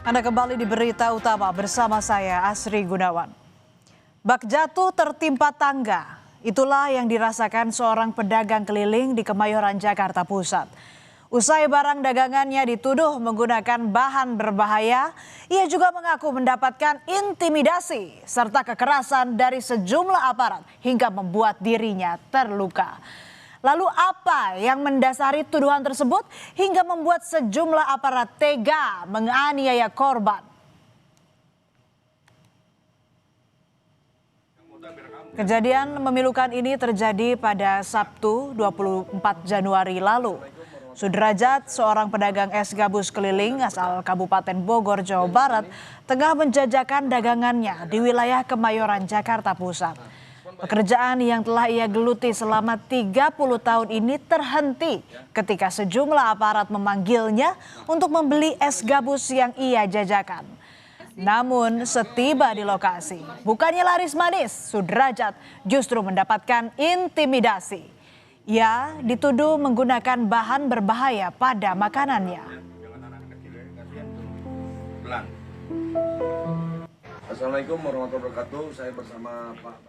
Anda kembali di Berita Utama bersama saya Asri Gunawan. Bak jatuh tertimpa tangga. Itulah yang dirasakan seorang pedagang keliling di Kemayoran, Jakarta Pusat. Usai barang dagangannya dituduh menggunakan bahan berbahaya, ia juga mengaku mendapatkan intimidasi serta kekerasan dari sejumlah aparat hingga membuat dirinya terluka. Lalu apa yang mendasari tuduhan tersebut hingga membuat sejumlah aparat tega menganiaya korban? Kejadian memilukan ini terjadi pada Sabtu 24 Januari lalu. Sudrajat, seorang pedagang es gabus keliling asal Kabupaten Bogor, Jawa Barat, tengah menjajakan dagangannya di wilayah Kemayoran, Jakarta Pusat. Pekerjaan yang telah ia geluti selama 30 tahun ini terhenti ketika sejumlah aparat memanggilnya untuk membeli es gabus yang ia jajakan. Namun setiba di lokasi, bukannya laris manis, Sudrajat justru mendapatkan intimidasi. Ia dituduh menggunakan bahan berbahaya pada makanannya. Assalamualaikum warahmatullahi wabarakatuh. Saya bersama Pak.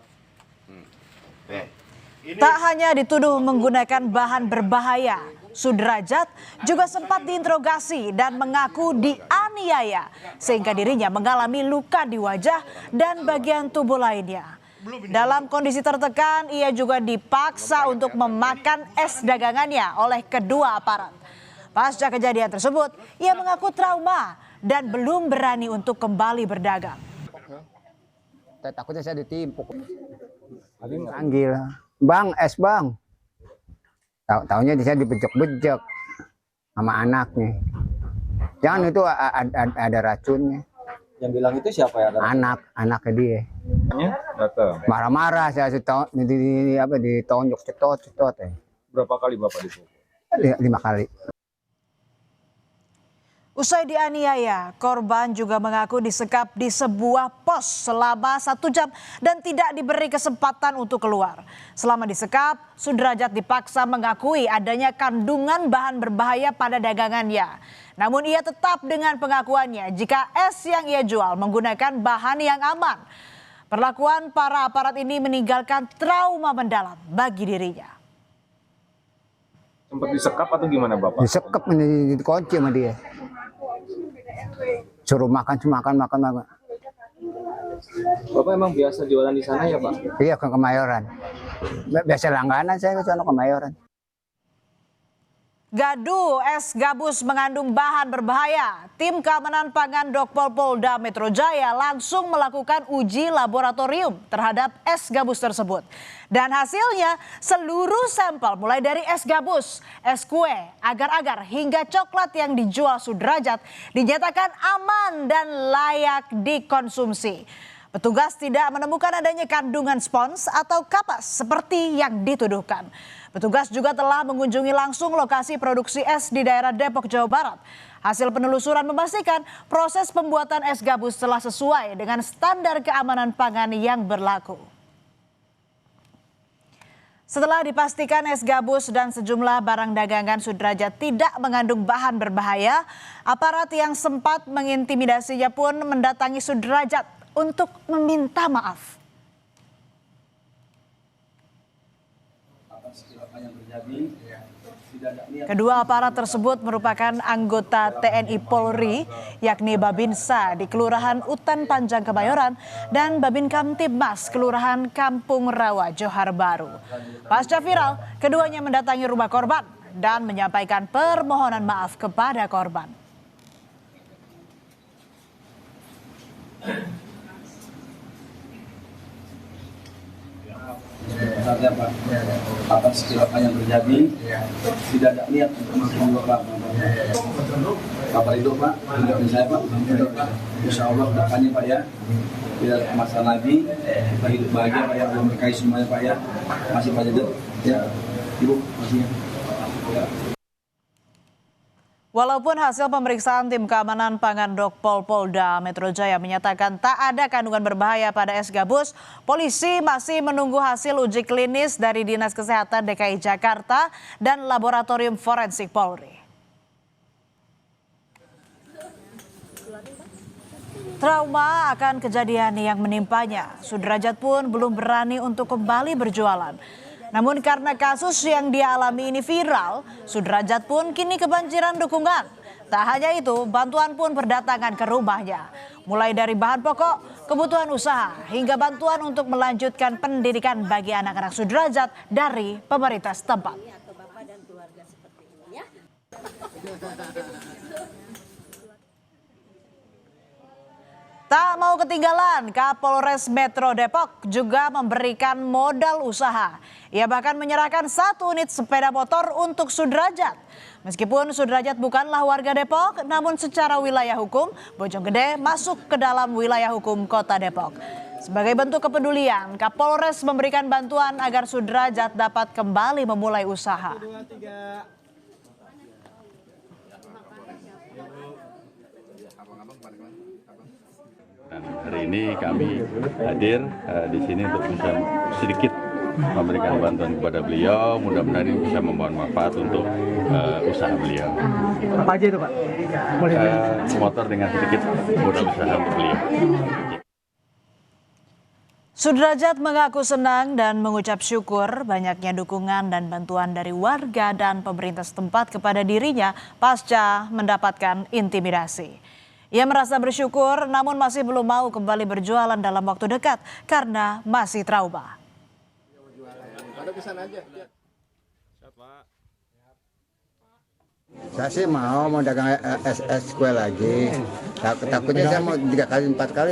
Tak hanya dituduh menggunakan bahan berbahaya, Sudrajat juga sempat diinterogasi dan mengaku dianiaya sehingga dirinya mengalami luka di wajah dan bagian tubuh lainnya. Dalam kondisi tertekan, ia juga dipaksa untuk memakan es dagangannya oleh kedua aparat. Pasca kejadian tersebut, ia mengaku trauma dan belum berani untuk kembali berdagang. Takutnya saya ditimpuk. Tapi panggil, "Bang, es bang." Taunya saya dibejek-bejek sama anaknya. Jangan itu ada racunnya. Yang bilang itu siapa ya? Anaknya dia. Datang. Marah-marah saya ditonjok cetot. Berapa kali Bapak dipukul? 5 kali. Usai dianiaya, korban juga mengaku disekap di sebuah pos selama 1 jam dan tidak diberi kesempatan untuk keluar. Selama disekap, Sudrajat dipaksa mengakui adanya kandungan bahan berbahaya pada dagangannya. Namun ia tetap dengan pengakuannya jika es yang ia jual menggunakan bahan yang aman. Perlakuan para aparat ini meninggalkan trauma mendalam bagi dirinya. Sempat disekap atau gimana Bapak? Disekap, dikunci sama dia. Suruh makan. Bapak emang biasa jualan di sana ya Pak? Iya, ke Kemayoran. Biasa langganan saya ke sana Kemayoran. Gaduh es gabus mengandung bahan berbahaya. Tim Keamanan Pangan Dokpol Polda Metro Jaya langsung melakukan uji laboratorium terhadap es gabus tersebut. Dan hasilnya seluruh sampel mulai dari es gabus, es kue, agar-agar hingga coklat yang dijual Sudrajat dinyatakan aman dan layak dikonsumsi. Petugas tidak menemukan adanya kandungan spons atau kapas seperti yang dituduhkan. Petugas juga telah mengunjungi langsung lokasi produksi es di daerah Depok, Jawa Barat. Hasil penelusuran memastikan proses pembuatan es gabus telah sesuai dengan standar keamanan pangan yang berlaku. Setelah dipastikan es gabus dan sejumlah barang dagangan Sudrajat tidak mengandung bahan berbahaya, aparat yang sempat mengintimidasinya pun mendatangi Sudrajat untuk meminta maaf. Kedua aparat tersebut merupakan anggota TNI Polri, yakni Babinsa di Kelurahan Utan Panjang Kemayoran dan Babin Kamtibmas Kelurahan Kampung Rawa, Johar Baru. Pasca viral, keduanya mendatangi rumah korban dan menyampaikan permohonan maaf kepada korban. Sebenarnya Pak, atas kecelakaan yang terjadi, tidak ada niat untuk melakukan Pak. Kabar itu Pak, tidak saya Pak. Insya Allah kedepannya Pak ya, tidak ada masalah lagi, kita hidup bahagia Pak ya, belum berkait semuanya Pak ya, masih Pak Jadet ya, Ibu masih ya. Walaupun hasil pemeriksaan tim keamanan pangan Dokpol Polda Metro Jaya menyatakan tak ada kandungan berbahaya pada es gabus, polisi masih menunggu hasil uji klinis dari Dinas Kesehatan DKI Jakarta dan Laboratorium Forensik Polri. Trauma akan kejadian yang menimpanya, Sudrajat pun belum berani untuk kembali berjualan. Namun karena kasus yang dia alami ini viral, Sudrajat pun kini kebanjiran dukungan. Tak hanya itu, bantuan pun berdatangan ke rumahnya. Mulai dari bahan pokok, kebutuhan usaha, hingga bantuan untuk melanjutkan pendidikan bagi anak-anak Sudrajat dari pemerintah setempat. Tak mau ketinggalan, Kapolres Metro Depok juga memberikan modal usaha. Ia bahkan menyerahkan 1 unit sepeda motor untuk Sudrajat. Meskipun Sudrajat bukanlah warga Depok, namun secara wilayah hukum, Bojonggede masuk ke dalam wilayah hukum Kota Depok. Sebagai bentuk kepedulian, Kapolres memberikan bantuan agar Sudrajat dapat kembali memulai usaha. Dan hari ini kami hadir di sini untuk bisa sedikit memberikan bantuan kepada beliau. Mudah-mudahan ini bisa membawa manfaat untuk usaha beliau. Apa aja itu Pak? Motor dengan sedikit modal usaha untuk beliau. Sudrajat mengaku senang dan mengucap syukur banyaknya dukungan dan bantuan dari warga dan pemerintah setempat kepada dirinya pasca mendapatkan intimidasi. Ia merasa bersyukur namun masih belum mau kembali berjualan dalam waktu dekat karena masih trauma. Saya sih mau dagang es kue lagi. Takutnya saya mau 3 kali 4 kali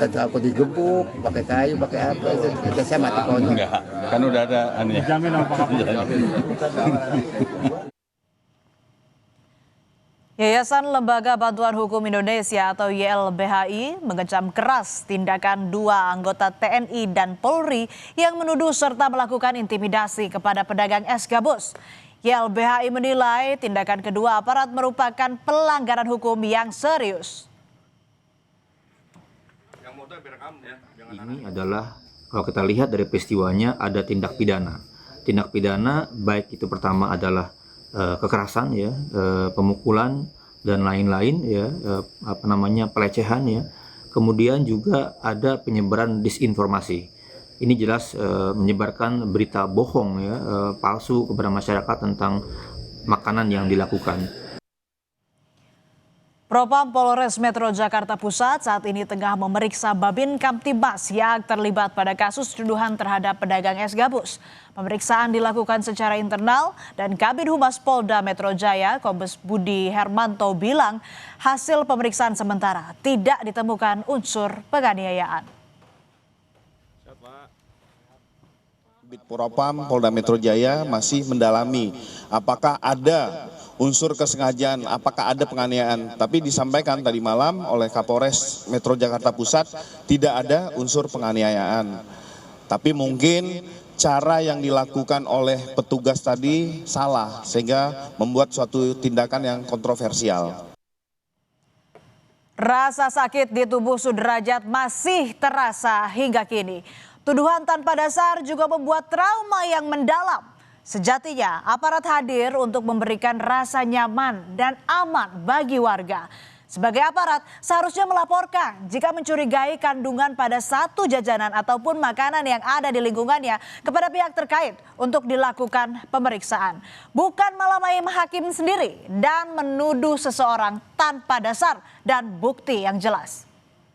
takut digebuk, pakai kayu, pakai apa itu saya mati konyol. Enggak, kan udah ada aneh. Jamin apa Pak? Yayasan Lembaga Bantuan Hukum Indonesia atau YLBHI mengecam keras tindakan 2 anggota TNI dan Polri yang menuduh serta melakukan intimidasi kepada pedagang es gabus. YLBHI menilai tindakan kedua aparat merupakan pelanggaran hukum yang serius. Ini adalah kalau kita lihat dari peristiwanya ada tindak pidana. Tindak pidana baik itu pertama adalah kekerasan ya, pemukulan dan lain-lain ya, pelecehan ya. Kemudian juga ada penyebaran disinformasi. Ini jelas menyebarkan berita bohong ya, palsu kepada masyarakat tentang makanan yang dilakukan. Propam Polres Metro Jakarta Pusat saat ini tengah memeriksa Babin Kamtibmas yang terlibat pada kasus tuduhan terhadap pedagang es gabus. Pemeriksaan dilakukan secara internal dan Kabid Humas Polda Metro Jaya, Kombes Budi Hermanto bilang hasil pemeriksaan sementara tidak ditemukan unsur penganiayaan. Kabid Propam Polda Metro Jaya masih mendalami apakah ada unsur kesengajaan, apakah ada penganiayaan. Tapi disampaikan tadi malam oleh Kapolres Metro Jakarta Pusat tidak ada unsur penganiayaan. Tapi mungkin cara yang dilakukan oleh petugas tadi salah sehingga membuat suatu tindakan yang kontroversial. Rasa sakit di tubuh Sudrajat masih terasa hingga kini. Tuduhan tanpa dasar juga membuat trauma yang mendalam. Sejatinya aparat hadir untuk memberikan rasa nyaman dan aman bagi warga. Sebagai aparat seharusnya melaporkan jika mencurigai kandungan pada satu jajanan ataupun makanan yang ada di lingkungannya kepada pihak terkait untuk dilakukan pemeriksaan. Bukan malah main hakim sendiri dan menuduh seseorang tanpa dasar dan bukti yang jelas.